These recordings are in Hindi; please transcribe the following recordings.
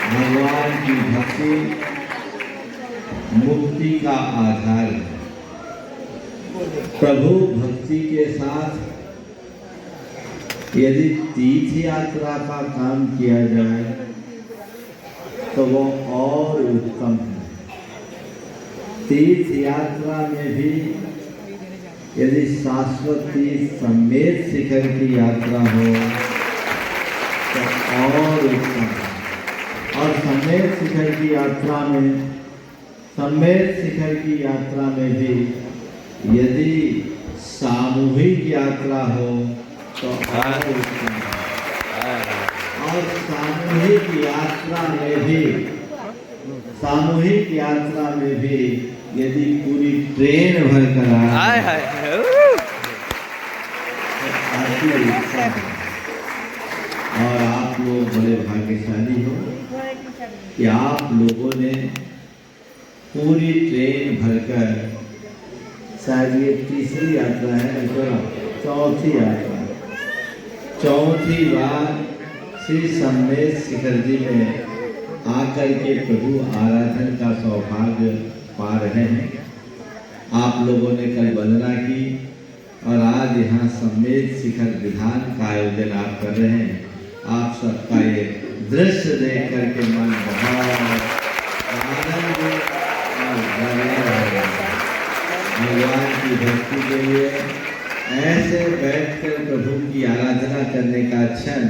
भगवान की भक्ति मुक्ति का आधार है। प्रभु भक्ति के साथ यदि तीर्थ यात्रा का काम किया जाए तो वो और उत्तम है। तीर्थ यात्रा में भी यदि शाश्वती समेत शिखर की यात्रा हो तो और उत्तम है। और समेत शिखर की यात्रा में भी यदि सामूहिक यात्रा हो तो और उत्तम है। और सामूहिक यात्रा में भी यदि पूरी ट्रेन भर कर आए और आप लोग बड़े भाग्यशाली हो कि आप लोगों ने पूरी ट्रेन भरकर, शायद ये तीसरी यात्रा है, चौथी बार श्री समेत शिखर जी में आकर के प्रभु आराधन का सौभाग्य पा रहे हैं। आप लोगों ने कल वंदना की और आज यहाँ समेत शिखर विधान का आयोजन आप कर रहे हैं। आप सबका ये दृश्य देख करके मन बहुत आनंद और भगवान की भक्ति के लिए ऐसे बैठकर प्रभु की आराधना करने का क्षण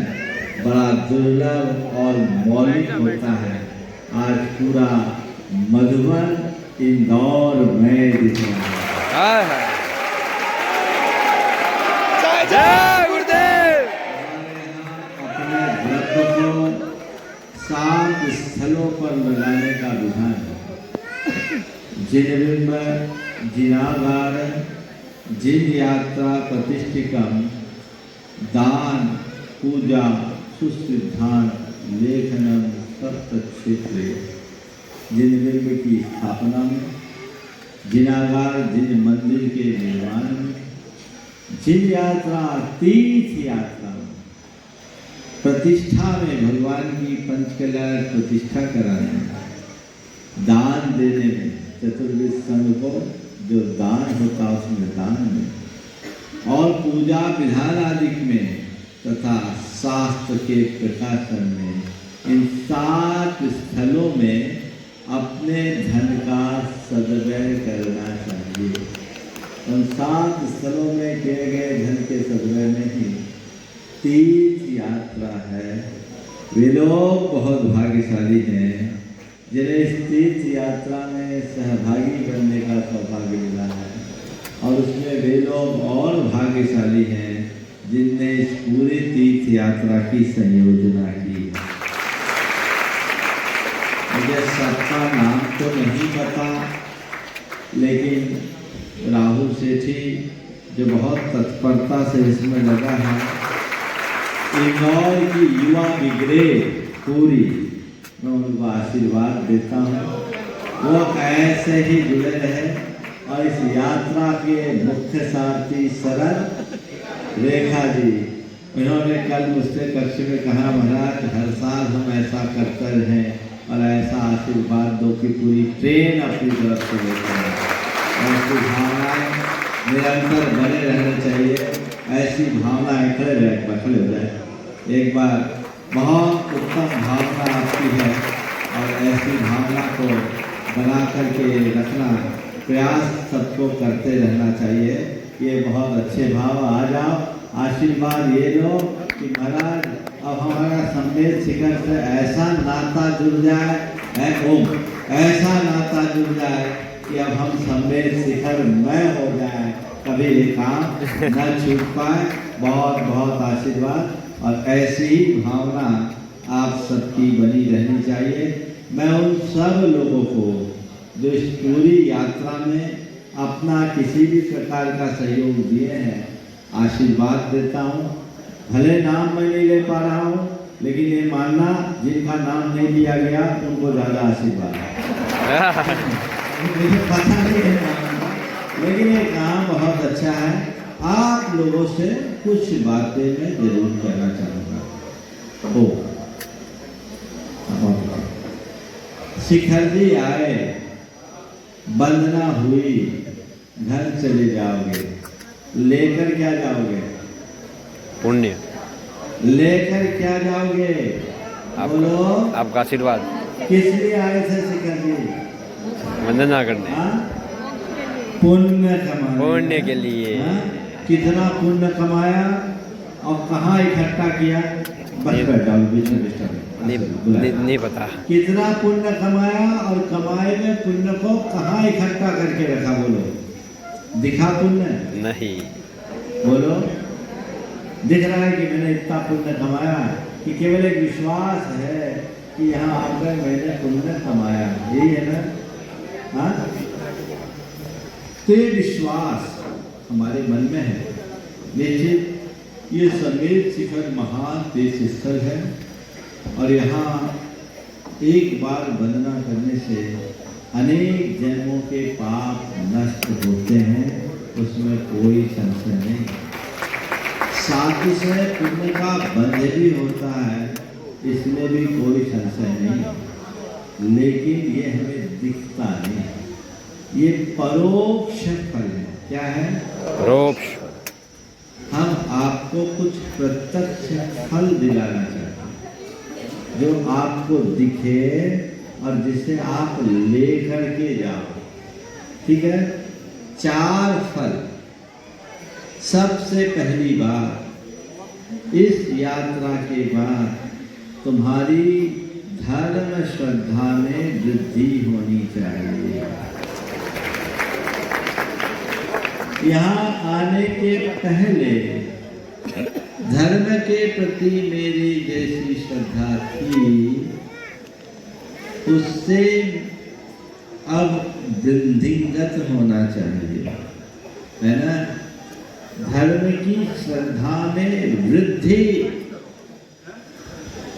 बड़ा दुर्लभ और मौलिक होता है। आज पूरा मधुबन इंदौर में दिख रहा है। सात स्थलों पर लगाने का विधान है। जिनबिंब, जिनागार, जिन यात्रा प्रतिष्ठिकम, दान, पूजा, सुसिद्धांत, लेखनम, सप्त क्षेत्र। जिनबिंब की स्थापना में, जिनागार जिन मंदिर के निर्माण में, जिन यात्रा तीर्थ यात्रा में, प्रतिष्ठा में भगवान की पंचकल्याण प्रतिष्ठा कराने में, दान देने में, चतुर्विध संघ को जो दान होता उसमें दान में, और पूजा विधान आदि में तथा शास्त्र के प्रकाशन में, इन सात स्थलों में अपने धन का सदव्यय करना चाहिए। उन सात स्थलों में किए गए धन के सदव्यय में ही तीर्थ यात्रा है। वे लोग बहुत भाग्यशाली हैं जिन्हें इस तीर्थ यात्रा में सहभागी बनने का सौभाग्य मिला है, और उसमें वे लोग और भाग्यशाली हैं जिनने इस पूरी तीर्थ यात्रा की संयोजना की। मुझे सबका नाम तो नहीं पता, लेकिन राहुल सेठी जो बहुत तत्परता से इसमें लगा है, इंदौर की युवा ब्रिगेड पूरी, मैं उनको आशीर्वाद देता हूँ। वो ऐसे ही जुड़े रहे और इस यात्रा के मुख्य सारथी शरद रेखा जी, उन्होंने कल मुझसे कक्ष में कहा, महाराज हर साल हम ऐसा करते हैं और ऐसा आशीर्वाद दो कि पूरी ट्रेन अपनी तरफ से लेते हैं। ऐसी भावनाएं निरंतर बने रहने चाहिए। ऐसी भावनाएं खड़े हो जाए एक बार। बहुत उत्तम भावना आपकी है और ऐसी भावना को बना करके रखना प्रयास सबको करते रहना चाहिए। ये बहुत अच्छे भाव। आ जाओ, आशीर्वाद ये लो कि महाराज अब हमारा समेत शिखर से ऐसा नाता जुड़ जाए, ऐसा नाता जुड़ जाए कि अब हम समेत शिखर में हो जाए, कभी ये काम न छूट पाए। बहुत बहुत आशीर्वाद और ऐसी ही भावना आप सबकी बनी रहनी चाहिए। मैं उन सब लोगों को जो इस पूरी यात्रा में अपना किसी भी प्रकार का सहयोग दिए हैं आशीर्वाद देता हूँ। भले नाम मैं नहीं ले पा रहा हूँ, लेकिन ये मानना जिनका नाम नहीं लिया गया उनको ज़्यादा आशीर्वाद है। मुझे पता नहीं है, लेकिन ये काम बहुत अच्छा है। आप लोगों से कुछ बातें मैं जरूर कहना चाहूँगा। शिखर जी आए, वंदना हुई, घर चले जाओगे, लेकर क्या जाओगे? पुण्य। लेकर क्या जाओगे? बोलो। आपका आशीर्वाद। किस लिए आए थे शिखर जी? वंदना करने। हाँ? पुण्य कमाने। पुण्य के लिए। हाँ? कितना पुण्य कमाया और कहाँ इकट्ठा किया? बस बैठ जाओ, बीच में डिस्टर्ब नहीं पता। कितना पुण्य कमाया और कमाए में पुण्य को कहाँ इकट्ठा करके रखा? बोलो। दिखा पुण्य? नहीं। बोलो। दिख रहा है कि मैंने इतना पुण्य कमाया, कि केवल एक विश्वास है कि यहाँ आकर मैंने पुण्य कमाया, यही है ना? हाँ? तो ये विश्वास हमारे मन में है। निश्चित ये समेत शिखर महान तीर्थ स्थल है और यहाँ एक बार वंदना करने से अनेक जन्मों के पाप नष्ट होते हैं, उसमें कोई संशय नहीं। साथ ही से पुण्य का बंध भी होता है, इसमें भी कोई संशय नहीं, लेकिन ये हमें दिखता नहीं। ये परोक्ष फल है। क्या है? परोक्ष। हम आपको कुछ प्रत्यक्ष फल दिलाना चाहते हैं, जो आपको दिखे और जिसे आप लेकर के जाओ। ठीक है? 4 फल। सबसे पहली बात, इस यात्रा के बाद तुम्हारी धर्म श्रद्धा में वृद्धि होनी चाहिए। यहाँ आने के पहले धर्म के प्रति मेरी जैसी श्रद्धा थी, उससे अब वृद्धिंगत होना चाहिए, है ना? धर्म की श्रद्धा में वृद्धि,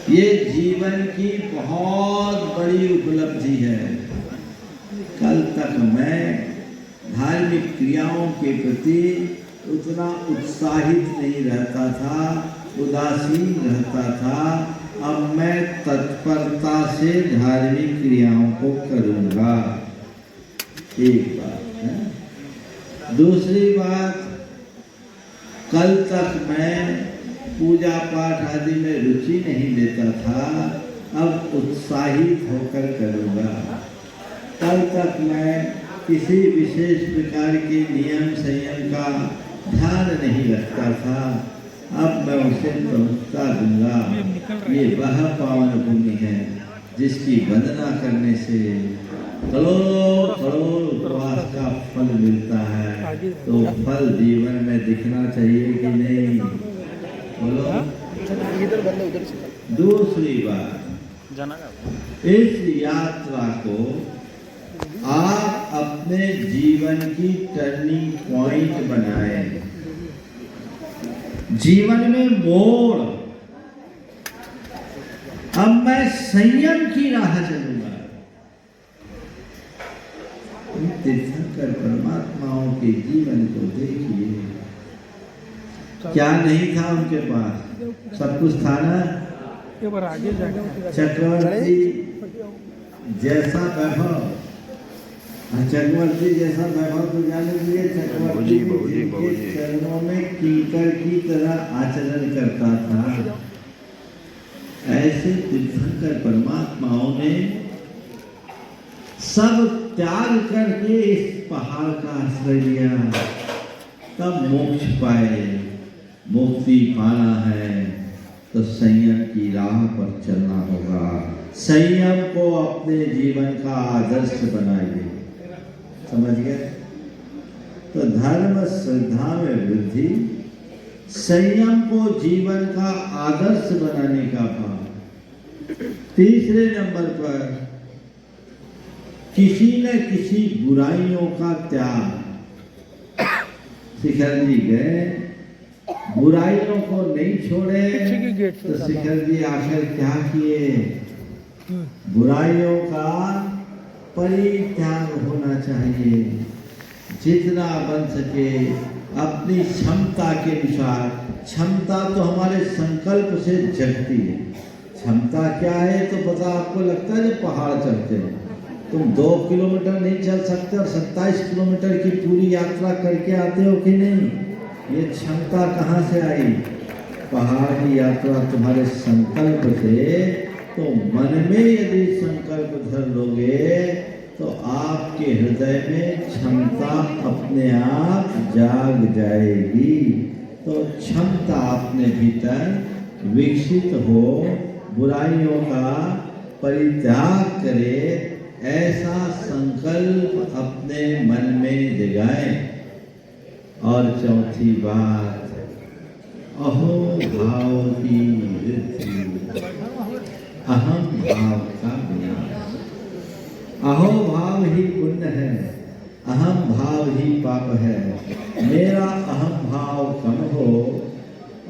ये जीवन की बहुत बड़ी उपलब्धि है। कल तक मैं धार्मिक क्रियाओं के प्रति उतना उत्साहित नहीं रहता था, उदासीन रहता था। अब मैं तत्परता से धार्मिक क्रियाओं को करूँगा। एक बात है। दूसरी बात, कल तक मैं पूजा पाठ आदि में रुचि नहीं लेता था, अब उत्साहित होकर करूँगा। कल तक मैं किसी विशेष प्रकार के नियम संयम का ध्यान नहीं रखता था, अब मैं उसे प्रमुखता दूंगा। ये वह पावन भूमि है जिसकी वंदना करने से करोड़ करोड़ उपवास का फल मिलता है। तो फल जीवन में दिखना चाहिए कि नहीं? बोलो। दूसरी बात, इस यात्रा को आप अपने जीवन की टर्निंग पॉइंट बनाएं। जीवन में मोड़। अब मैं संयम की राह चलूंगा। तीर्थंकर परमात्माओं के जीवन को देखिए, क्या नहीं था उनके पास? सब कुछ था ना? चक्रवर्ती जैसा वैभव, चक्रवर्ती जैसा वैभव तो जाने के लिए चक्रवर्ती के चरणों में कीकर की तरह आचरण करता था। ऐसे तीर्थंकर परमात्माओं ने सब त्याग करके इस पहाड़ का आश्रय लिया, तब मोक्ष पाए। मुक्ति पाना है तो संयम की राह पर चलना होगा। संयम को अपने जीवन का आदर्श बनाइए। समझ गए? तो धर्म श्रद्धा में वृद्धि, संयम को जीवन का आदर्श बनाने का भाव। तीसरे नंबर पर किसी न किसी बुराइयों का त्याग। शिखर जी गए, बुराइयों को नहीं छोड़े तो शिखर जी आखिर क्या किए? बुराइयों का परित्याग होना चाहिए। जितना बन सके अपनी क्षमता के अनुसार। क्षमता तो हमारे संकल्प से जगती है, क्षमता क्या है तो पता आपको लगता है जब पहाड़ चढ़ते हैं तुम 2 किलोमीटर नहीं चल सकते और 27 किलोमीटर की पूरी यात्रा करके आते हो कि नहीं? ये क्षमता कहाँ से आई? पहाड़ की यात्रा तुम्हारे संकल्प से। तो मन में यदि संकल्प धर लोगे तो आपके हृदय में क्षमता अपने आप जाग जाएगी। तो क्षमता अपने भीतर विकसित हो, बुराइयों का परित्याग करे, ऐसा संकल्प अपने मन में जगाए। और चौथी बात, अहो भाव की वृद्धि, अहम भाव का विनाश। अहो भाव ही पुण्य है, अहम भाव ही पाप है। मेरा अहम भाव कम हो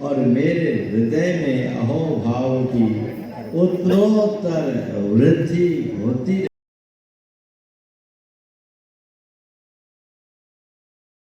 और मेरे हृदय में अहो भाव की उत्तरोत्तर वृद्धि होती